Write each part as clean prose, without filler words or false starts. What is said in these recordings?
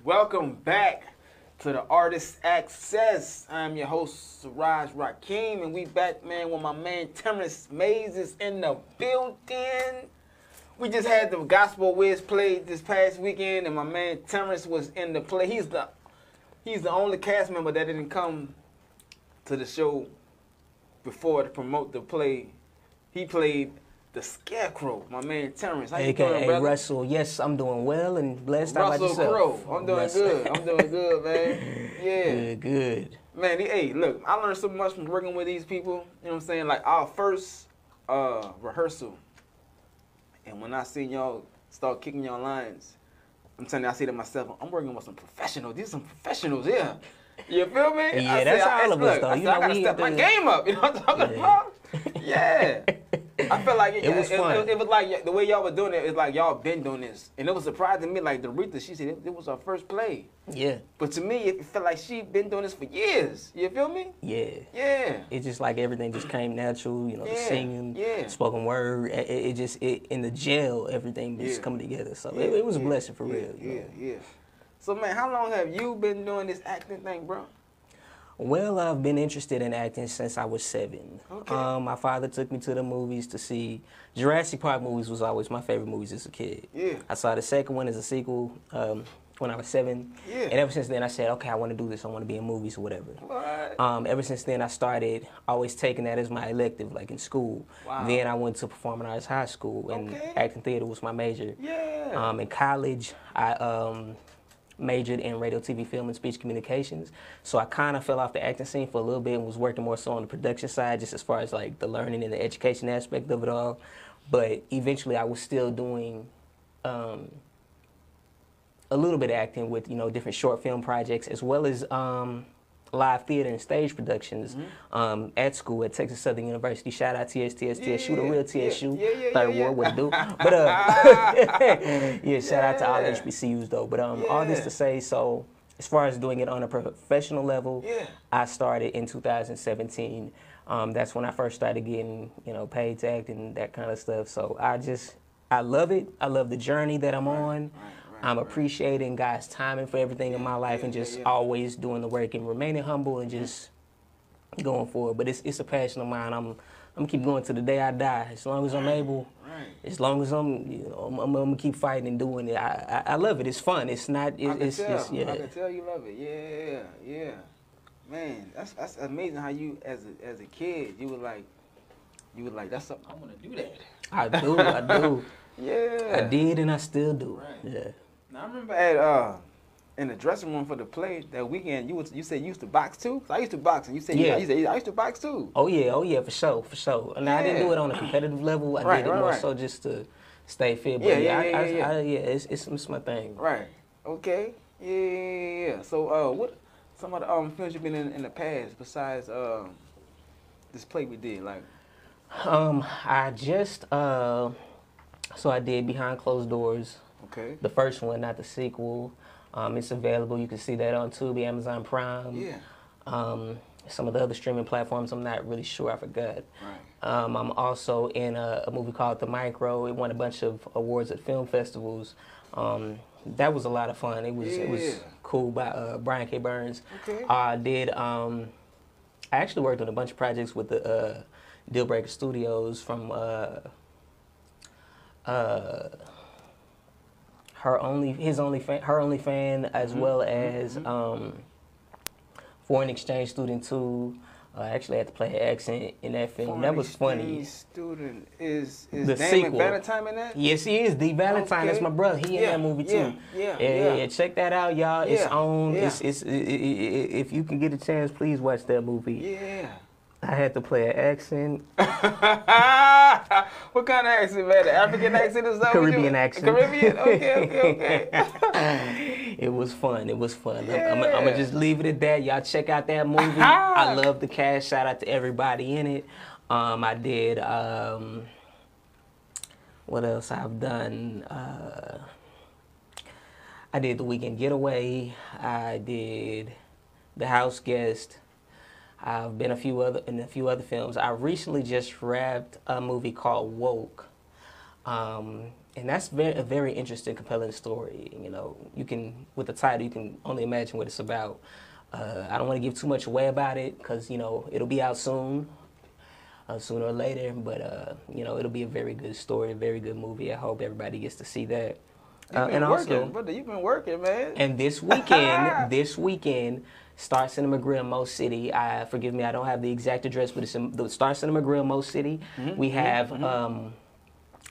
Welcome back to the Artist Access. I'm your host, Siraj Ra-King, and we back, man, with my man Terrence Mays is in the building. We just had the Gospel Wiz played this past weekend, and my man Terrence was in the play. He's the only cast member that didn't come to the show before to promote the play. He played the Scarecrow, my man Terrence. How you doing, brother? Russell, yes, I'm doing well and blessed. How about Russell yourself? Crowe. I'm doing good. I'm doing good, man. Yeah. Good. Man, hey, look, I learned so much from working with these people. You know what I'm saying? Like our first rehearsal, and when I seen y'all start kicking y'all lines, I'm telling you, I say to myself, I'm working with some professionals. These are some professionals here. You feel me? Yeah, that's all of us, though. I gotta step my game up. You know what I'm talking about? Yeah. I felt like it was fun. It was like the way y'all were doing it. It's like y'all been doing this, and it was surprising me. Like Doretha, she said it was her first play. Yeah. But to me, it felt like she been doing this for years. You feel me? Yeah. Yeah. It's just like everything just came natural. You know, the singing, spoken word. It in the jail, everything was coming together. So it was a blessing for real. Yeah. So man, how long have you been doing this acting thing, bro? Well, I've been interested in acting since I was 7. Okay. My father took me to the movies to see Jurassic Park movies. Was always my favorite movies as a kid. Yeah. I saw the second one as a sequel when I was 7. Yeah. And ever since then, I said, okay, I want to do this. I want to be in movies or whatever. What? Ever since then, I started always taking that as my elective, like in school. Wow. Then I went to performing arts high school, and acting theater was my major. Yeah. In college, I majored in radio, TV, film, and speech communications. So I kind of fell off the acting scene for a little bit and was working more so on the production side, just as far as like the learning and the education aspect of it all. But eventually I was still doing a little bit of acting with, you know, different short film projects, as well as live theater and stage productions at school at Texas Southern University. Shout out TSU, the real TSU, third ward, what it do. But shout out to all HBCUs though. But all this to say, so as far as doing it on a professional level, I started in 2017. That's when I first started getting, you know, paid to act and that kind of stuff. So I love it. I love the journey that I'm on. I'm appreciating God's timing for everything in my life and just always doing the work and remaining humble and just going forward. But it's a passion of mine. I'm gonna keep going to the day I die. As long as I'm able, as long as I'm gonna keep fighting and doing it. I love it. It's fun. It's not. I can tell you love it. Yeah. Man, that's amazing how you as a kid you were like that's something I want to do that. I do. Yeah. I did and I still do. Right. Yeah. Now I remember at in the dressing room for the play that weekend, you said you used to box too? 'Cause I used to box, and you said I used to box too. Oh yeah, for sure. Now I didn't do it on a competitive level. I did it more so just to stay fit. But it's my thing. Right. Okay. Yeah. So what some of the films you've been in the past besides this play we did? Like I just so I did Behind Closed Doors. Okay. The first one, not the sequel. It's available. You can see that on Tubi, Amazon Prime. Yeah. Some of the other streaming platforms, I'm not really sure. I forgot. Right. I'm also in a movie called The Micro. It won a bunch of awards at film festivals. That was a lot of fun. It was cool by Brian K. Burns. Okay. I actually worked on a bunch of projects with the Deal Breaker Studios from Her Only Fan, as well as Foreign Exchange Student 2. I actually had to play an accent in that film. That was funny. Student is the Damon sequel. Valentine in that? Yes, he is. D. Valentine. That's my brother. He in that movie too. Yeah. Check that out, y'all. It's on. Yeah. If you can get a chance, please watch that movie. Yeah. I had to play an accent. What kind of accent, man? The African accent is that? Caribbean accent. Caribbean? Okay. It was fun. I'm gonna just leave it at that. Y'all check out that movie. I love the cast. Shout out to everybody in it. I did. What else I've done? I did The Weekend Getaway. I did The House Guest. I've been in a few other films. I recently just wrapped a movie called Woke. And that's a very interesting, compelling story. You know, you can, with the title, you can only imagine what it's about. I don't want to give too much away about it because, you know, it'll be out soon, sooner or later. But, you know, it'll be a very good story, a very good movie. I hope everybody gets to see that. You've been working, brother. You've been working, man. And this weekend, Star Cinema Grill, Mo City. Forgive me, I don't have the exact address, but it's in the Star Cinema Grill, Mo City. We have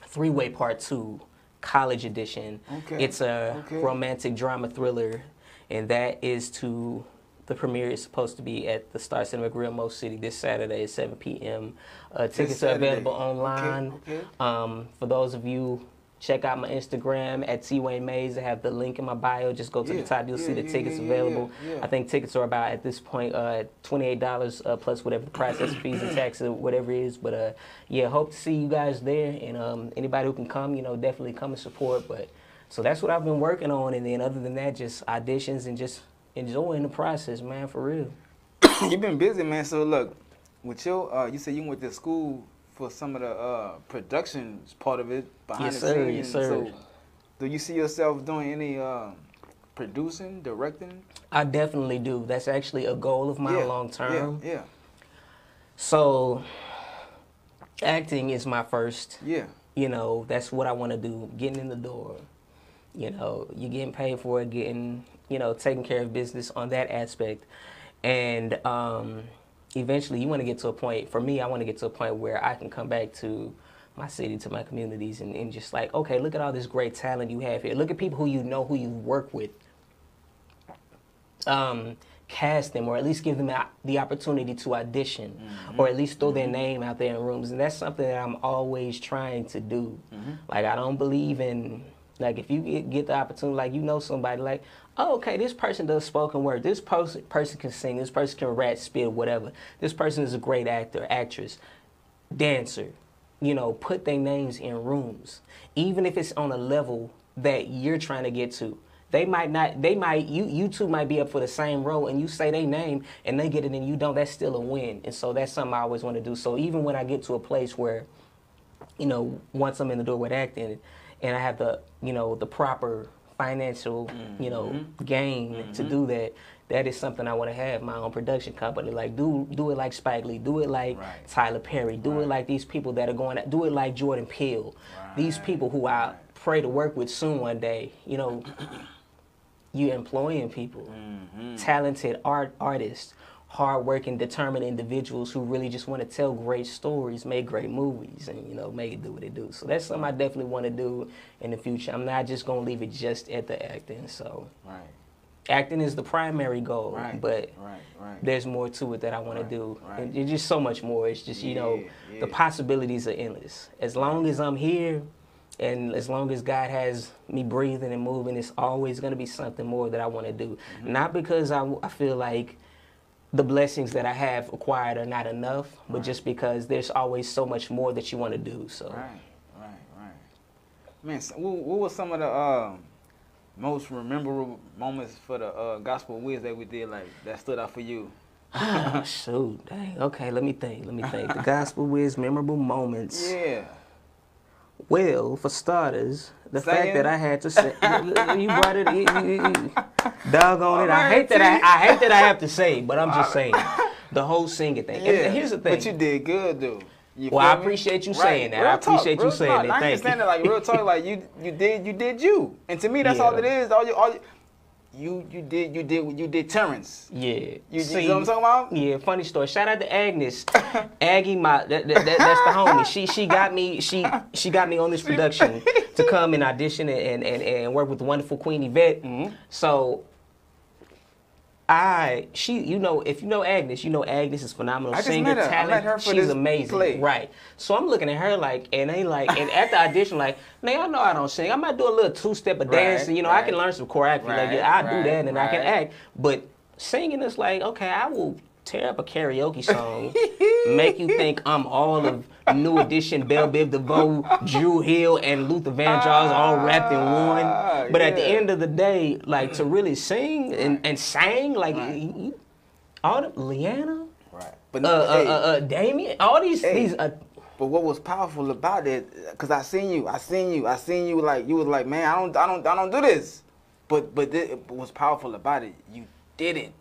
Three-Way Part 2, College Edition. Okay. It's a romantic drama thriller, and that is the premiere is supposed to be at the Star Cinema Grill, Mo City this Saturday at 7 p.m. Tickets are available online. For those of you, check out my Instagram at TWayneMays. I have the link in my bio. Just go to the top. You'll see the tickets available. I think tickets are about, at this point, $28 plus whatever the processing fees and taxes or whatever it is. But, yeah, hope to see you guys there. And anybody who can come, you know, definitely come and support. But so that's what I've been working on. And then other than that, just auditions and just enjoying the process, man, for real. You've been busy, man. So, look, with your, you said you went to school for some of the production part of it behind the scenes. Yes, sir. So, do you see yourself doing any producing, directing? I definitely do. That's actually a goal of mine long term. Yeah. So, acting is my first. Yeah. You know, that's what I want to do. Getting in the door. You know, you're getting paid for it, getting, you know, taking care of business on that aspect. And eventually you want to get to a point, for me, I want to get to a point where I can come back to my city, to my communities, and just like, okay, look at all this great talent you have here. Look at people who you know, who you work with. Cast them, or at least give them the opportunity to audition, or at least throw their name out there in rooms. And that's something that I'm always trying to do. Like, I don't believe in, like, if you get the opportunity, like, you know somebody, like, oh, okay, this person does spoken word. This person can sing. This person can rap, spit, whatever. This person is a great actor, actress, dancer. You know, put their names in rooms. Even if it's on a level that you're trying to get to. You two might be up for the same role, and you say their name, and they get it and you don't. That's still a win. And so that's something I always want to do. So even when I get to a place where, you know, once I'm in the door with acting, and I have the, you know, the proper financial, you know, gain to do that, that is something I want to have, my own production company. Like, do it like Spike Lee, do it like Tyler Perry, do it like these people that are going, do it like Jordan Peele. These people who I pray to work with soon one day. You know, you're employing people, talented artists, hard-working, determined individuals who really just want to tell great stories, make great movies, and, you know, make it do what it do. So that's something I definitely want to do in the future. I'm not just going to leave it just at the acting. So acting is the primary goal, but there's more to it that I want to do. And it's just so much more. It's just, you know, the possibilities are endless. As long as I'm here, and as long as God has me breathing and moving, it's always going to be something more that I want to do. Not because I feel like the blessings that I have acquired are not enough, but just because there's always so much more that you want to do. So, Man, so what was some of the most memorable moments for the Gospel Wiz that we did, like, that stood out for you? Shoot, dang. Okay, let me think. The Gospel Wiz memorable moments. Yeah. Well, for starters, the fact that I had to say, you brought it, doggone it. I hate that I have to say, but I'm just saying the whole singing thing. Yeah, and here's the thing. But you did good, though. Well, I appreciate you saying that. I appreciate you saying that. I understand that, like, real talk, like, you did you, and to me that's all it is. You did Terrence. Yeah. You know what I'm talking about? Yeah, funny story. Shout out to Agnes. Aggie, that's the homie. She got me on this production to come and audition and work with the wonderful Queen Yvette. So you know, if you know Agnes is phenomenal singer, talent. She's amazing. Play. Right. So I'm looking at her like, and at the audition, like, man, I know I don't sing. I might do a little two-step of dancing. You know, I can learn some choreography. I do that and I can act. But singing is like, okay, I will tear up a karaoke song, make you think I'm all of New Edition, Belle Biv DeVoe, Drew Hill, and Luther Vandross all wrapped in one. But at the end of the day, like, to really sing and sang, like, all the Leanna, but Damien, all these But what was powerful about it, cause I seen you like you was like, man, I don't do this. But what's powerful about it, you didn't.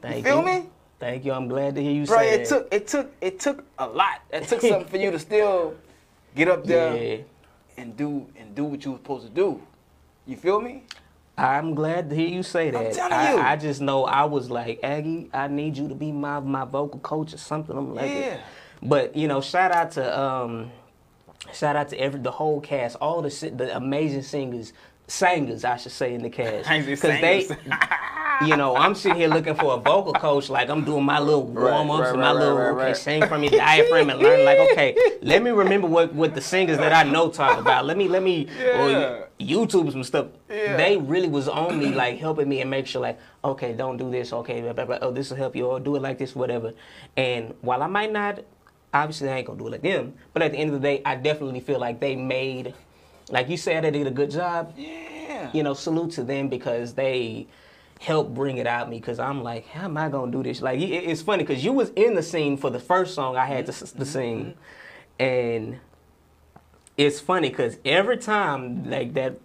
You feel me? Thank you. I'm glad to hear you Bro, say that. It took a lot. It took something for you to still get up there and do what you were supposed to do. You feel me? I'm glad to hear you say that. I'm telling you. I just know I was like, Aggie, I need you to be my vocal coach or something. I'm like, yeah. But you know, shout out to the whole cast, all the amazing singers, I should say, in the cast, because they, you know, I'm sitting here looking for a vocal coach, like I'm doing my little warm ups and my little sing from your diaphragm and learn, like, okay, let me remember what the singers that I know talk about. Let me or YouTube some stuff. Yeah. They really was on me, like helping me and make sure, like, okay, don't do this, okay, blah, blah, blah, oh, this will help you, or do it like this, whatever. And while I might not, obviously I ain't gonna do it like them, but at the end of the day, I definitely feel like they made, like you said, they did a good job. Yeah. You know, salute to them because they helped bring it out me, because I'm like, how am I gonna do this? Like, it's funny because you was in the scene for the first song I had to sing, and it's funny because every time like that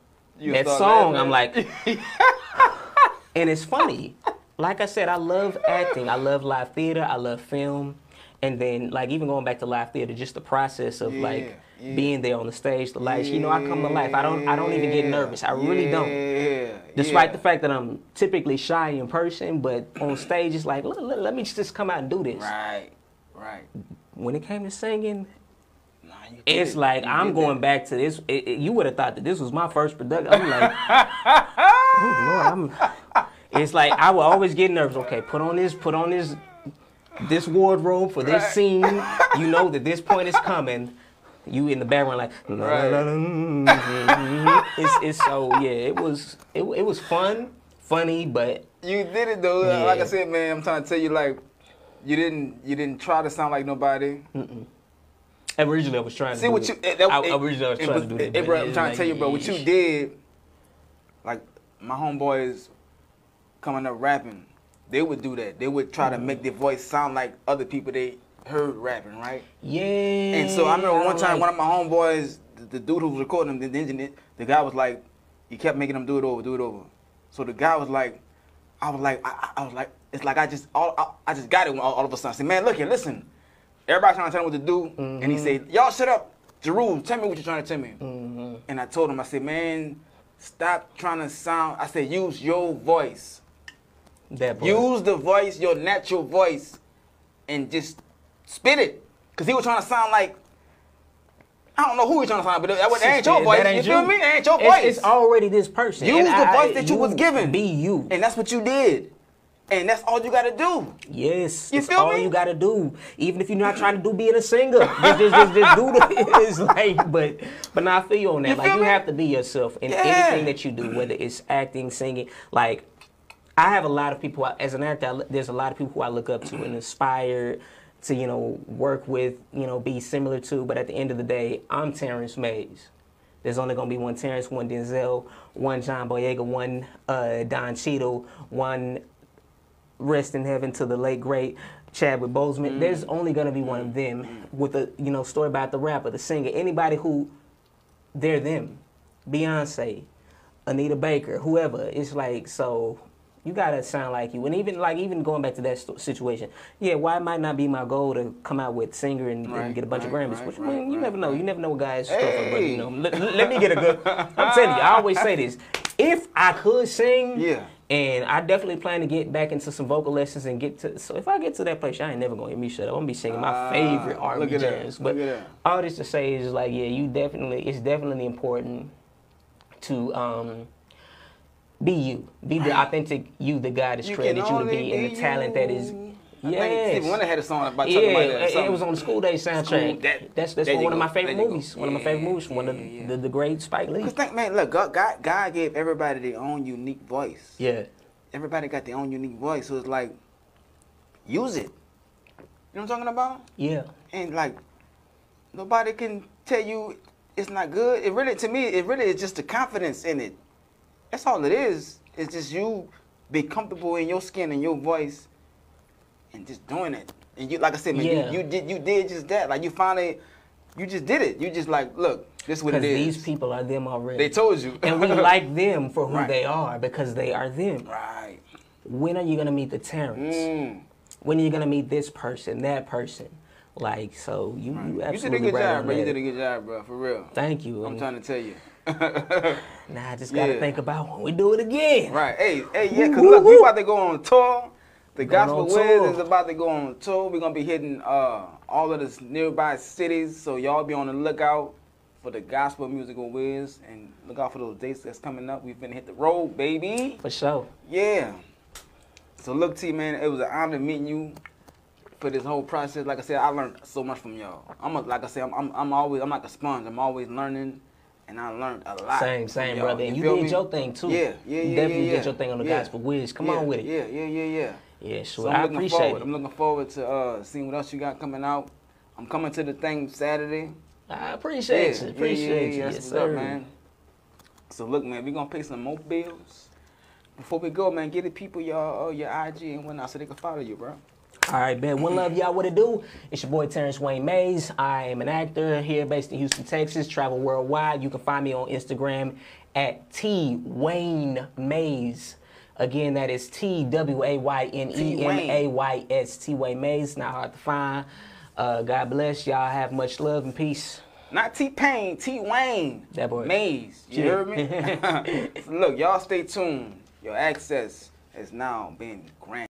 song, I'm like, and it's funny. Like I said, I love acting, I love live theater, I love film. And then, like, even going back to live theater, just the process of being there on the stage, the lights. You know, I come to life. I don't even get nervous. I really don't. Despite the fact that I'm typically shy in person, but on stage, it's like, let me just come out and do this. Right. When it came to singing, it's like I'm going back to this. You would have thought that this was my first production. I'm like, oh Lord, it's like I would always get nervous. Okay, put on this wardrobe for this scene. You know that this point is coming. You in the background like, it's so it was funny, but you did it though. Yeah. Like I said, man, I'm trying to tell you, like, you didn't try to sound like nobody. Originally, I was trying to do it. I'm trying to tell you, bro, what you did, like my homeboys coming up rapping, they would do that. They would try to make their voice sound like other people they heard rapping, right? Yeah. And so I remember one time, one of my homeboys, the dude who was recording them, the engineer, the guy was like, he kept making them do it over. So the guy was like, I was like, it's like I just got it all of a sudden. I said, man, look here, listen. Everybody trying to tell him what to do, and he said, y'all shut up. Jeru, tell me what you're trying to tell me. And I told him, I said, man, stop trying to sound. I said, use your voice. Use the voice, your natural voice, and just spit it. Because he was trying to sound like, I don't know who he's trying to sound like, but that ain't your voice. You feel me? That ain't your voice. It's already this person. Use the voice that you was given. Be you. And that's what you did. And that's all you got to do. Yes. You it's feel all me? you got to do. Even if you're not trying to do being a singer. just do it's like, but now I feel you on that. Like, you have to be yourself in anything that you do, whether it's acting, singing. Like, I have a lot of people, as an actor, there's a lot of people who I look up to and aspire to, you know, work with, you know, be similar to. But at the end of the day, I'm Terrence Mays. There's only going to be one Terrence, one Denzel, one John Boyega, one Don Cheadle, one, rest in heaven to the late, great Chadwick Boseman. There's only going to be one of them with a, you know, story about the rapper, the singer, anybody who, they're them. Beyonce, Anita Baker, whoever. It's like, so you got to sound like you. And even going back to that situation, why it might not be my goal to come out with singer and get a bunch of Grammys. Which, you never know. You never know what guys struggle. But, you know, let me get a good, I'm telling you, I always say this. If I could sing, and I definitely plan to get back into some vocal lessons and get to, so if I get to that place, I ain't never going to hear me shut up. I'm going to be singing my favorite R&B jams. But all this to say is like, it's definitely important to be you. Be the authentic you that God has created you to be, and the talent that is. Yes. Stevie Wonder had a song about talking about that. It was on the School Day soundtrack. That's one of my favorite movies. One of my favorite movies. One of the great Spike Lee. Because think, man, look, God gave everybody their own unique voice. Yeah. Everybody got their own unique voice, so it's like, use it. You know what I'm talking about? Yeah. And like, nobody can tell you it's not good. It really, to me, it really is just the confidence in it. That's all it is. It's just you be comfortable in your skin and your voice, and just doing it. And you, like I said, man, you did just that. Like you finally, you just did it. You just like, look, this is what it is. Because these people are them already. They told you. And we like them for who they are because they are them. Right. When are you gonna meet the Terrence? When are you gonna meet this person, that person? Like, so you absolutely did a good job, bro. on You that. did a good job, bro. For real. Thank you. I'm trying to tell you. Now I just gotta think about when we do it again. Right. Hey, yeah, because look, we about to go on tour. The Gospel Wiz is about to go on tour. We're going to be hitting all of the nearby cities. So y'all be on the lookout for the Gospel Musical Wiz. And look out for those dates that's coming up. We've been hit the road, baby. For sure. Yeah. So look, T, man, it was an honor meeting you for this whole process. Like I said, I learned so much from y'all. I'm like a sponge. I'm always learning. And I learned a lot. Same, brother. And you did your thing, too. Yeah. You definitely did your thing on the Gospel Wiz. Come on with it. Yeah. Yeah, sure. So I appreciate it. I'm looking forward to seeing what else you got coming out. I'm coming to the thing Saturday. I appreciate you. Appreciate you. That's Yes, what's sir. up, man. So look, man, we're gonna pay some more bills. Before we go, man, get the people your IG and whatnot so they can follow you, bro. All right, man. One love, y'all. What it do? It's your boy Terrence Wayne Mays. I am an actor here based in Houston, Texas. Travel worldwide. You can find me on Instagram at T Wayne Mays. Again, that is TWAYNEMAYS. T Wayne Mays. Not hard to find. God bless. Y'all have much love and peace. Not T-Pain, T-Wayne. That boy. Mays. You heard me? So look, y'all stay tuned. Your access has now been granted.